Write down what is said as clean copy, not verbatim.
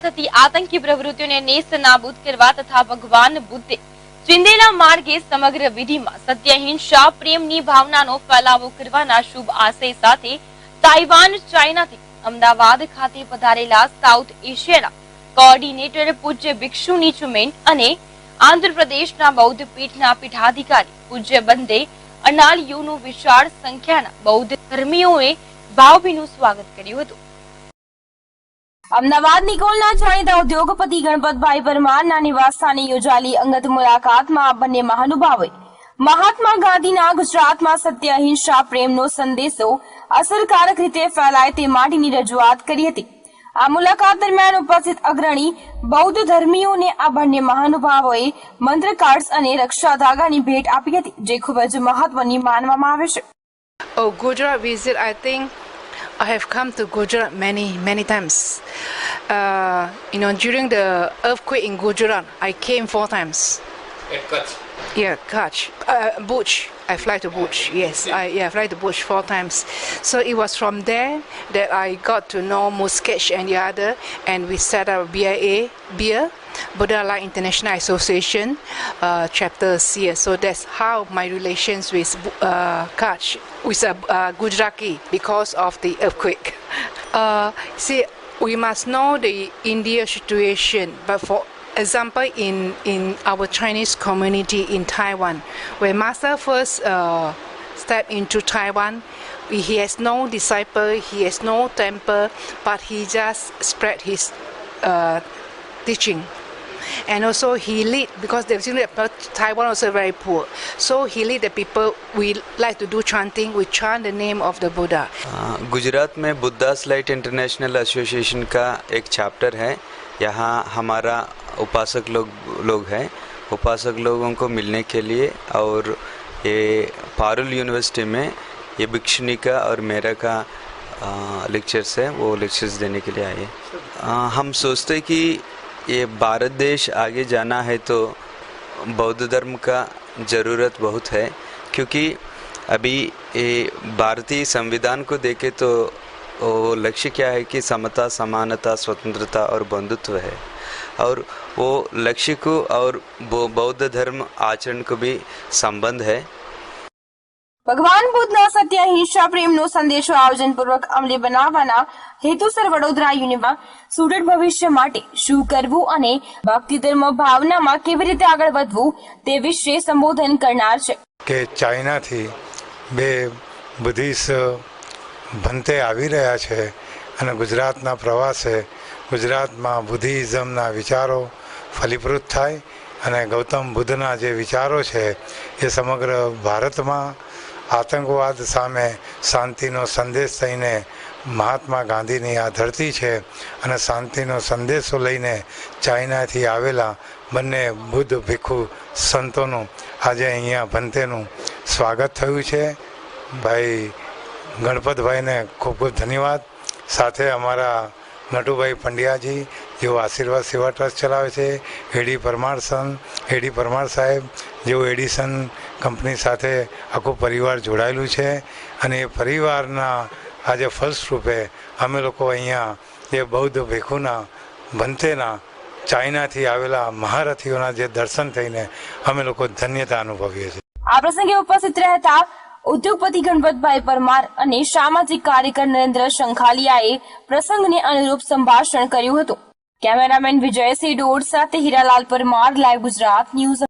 થતી આતંકી પ્રવૃત્તિઓને નેસ્ત નાબૂદ કરવા તથા ભગવાન બુદ્ધે ચિંદેલા માર્ગે સમગ્ર વિધિમાં સત્ય, અહિંસા, પ્રેમની ભાવનાનો ફેલાવો કરવાના શુભ આશય સાથે તાઇવાન, ચાઇનાથી અમદાવાદ ખાતે પધારેલા સાઉથ એશિયાના કોઓર્ડિનેટર પૂજ્ય ભિક્ષુની ચુમેન અને આંધ્રપ્રદેશના બૌદ્ધ પીઠના પીઠાધિકારી પૂજ્ય બંદે અનાલિયુનું વિશાળ સંખ્યાના બૌદ્ધ ધર્મીઓએ ભાવભીનું સ્વાગત કર્યું હતું। અમદાવાદ નિકોલના જાણીતા ઉદ્યોગપતિ ગણપતભાઈ પરમારના નિવાસસ્થાને યોજાયેલી અંગત મુલાકાતમાં આ બંને મહાનુભાવોએ મહાત્મા ગાંધીના ગુજરાતમાં સત્ય, અહિંસા, પ્રેમનો સંદેશો અસરકારક રીતે ફેલાય તે માટેની રજૂઆત કરી હતી। આ મુલાકાત દરમિયાન ઉપસ્થિત અગ્રણી બૌદ્ધ ધર્મીઓને આ બંને મહાનુભાવોએ મંત્ર કાર્ડ્સ અને રક્ષા ધાગાની ભેટ આપી હતી, જે ખૂબ જ મહત્વની માનવામાં આવે છે। Oh, Gujarat visit, I think I have come to Gujarat many times. During the earthquake in Gujarat, I came 4 times. At Kutch? Yeah, Kutch. Bhuj. I fly to Bhuj. Yes, I fly to Bhuj 4 times. So it was from there that I got to know Muskech and the other, and we set up BIA, Buddha Light International Association chapters here. So that's how my relations with Kutch, with Gujarati, because of the earthquake. See, we must know the India situation, but for example, in our Chinese community in Taiwan, when Master first stepped into Taiwan, he has no disciple, he has no temple, but he just spread his teaching. And also he lead, because Taiwan also very poor, so he lead the people. We like to do chanting, we chant the name of the Buddha. Gujarat में Buddhas light international association का एक chapter है। यहाँ हमारा उपासक लोग हैं। उपासक लोगों को मिलने के लिए और ये पारुल यूनिवर्सिटी में ये भिक्षुनी का और मेरा का लेक्चर्स है, वो लेक्चर्स देने के लिए आए। हम सोचते कि ये भारत देश आगे जाना है तो बौद्ध धर्म का ज़रूरत बहुत है, क्योंकि अभी ये भारतीय संविधान को देखे तो वो लक्ष्य क्या है कि समता, समानता, स्वतंत्रता और बंधुत्व है, और वो लक्ष्य को और वो बौद्ध धर्म आचरण को भी संबंध है। ભગવાન બુદ્ધના સત્ય, અહિંસા, પ્રેમનો સંદેશો આયોજનપૂર્વક અમલી બનાવવાના હેતુસર વડોદરા યુનિવર્સિટીમાં સુદૃઢ ભવિષ્ય માટે શું કરવું અને ભક્તિ ધર્મ ભાવનામાં કેવી રીતે આગળ વધવું તે વિશે સંબોધન કરનાર છે। કે ચાઇનાથી બે બુદ્ધિસ્ટ ભંતે આવી રહ્યા છે અને ગુજરાતના પ્રવાસે ગુજરાતમાં બુદ્ધિઝમના વિચારો ફલીભૂત થાય અને ગૌતમ બુદ્ધના જે વિચારો છે એ સમગ્ર ભારતમાં આતંકવાદ સામે શાંતિનો સંદેશ થઈને મહાત્મા ગાંધીની આ ધરતી છે અને શાંતિનો સંદેશો લઈને ચાઇનાથી આવેલા બંને બુદ્ધ ભિક્ષુ સંતોનું આજે અહીંયા ભંતેનું સ્વાગત થયું છે। ભાઈ ગણપતભાઈને ખૂબ ખૂબ ધન્યવાદ। સાથે અમારા નટુભાઈ પંડ્યાજી જેઓ આશીર્વાદ સેવા ટ્રસ્ટ ચલાવે છે, એડી પરમાર સાહેબ જેઓ એડિસન કંપની સાથે આખું પરિવાર જોડાયેલું છે અને એ પરિવારના આજે ફર્સ્ટ રૂપે અમે લોકો અહીંયા એ બૌદ્ધ ભિક્ષુના ભંતેના ચાઇનાથી આવેલા મહારથીઓના જે દર્શન થઈને અમે લોકો ધન્યતા અનુભવીએ છીએ। આ પ્રસંગે ઉપસ્થિત રહેતા ઉદ્યોગપતિ ગણપતભાઈ પરમાર અને સામાજિક કાર્યકર નરેન્દ્ર શંખાલિયાએ પ્રસંગને અનુરૂપ સંભાષણ કર્યું હતું। કેમેરામેન વિજય સિંહ ડોડ સાથે હીરાલાલ પરમાર, લાઈવ ગુજરાત ન્યૂઝ।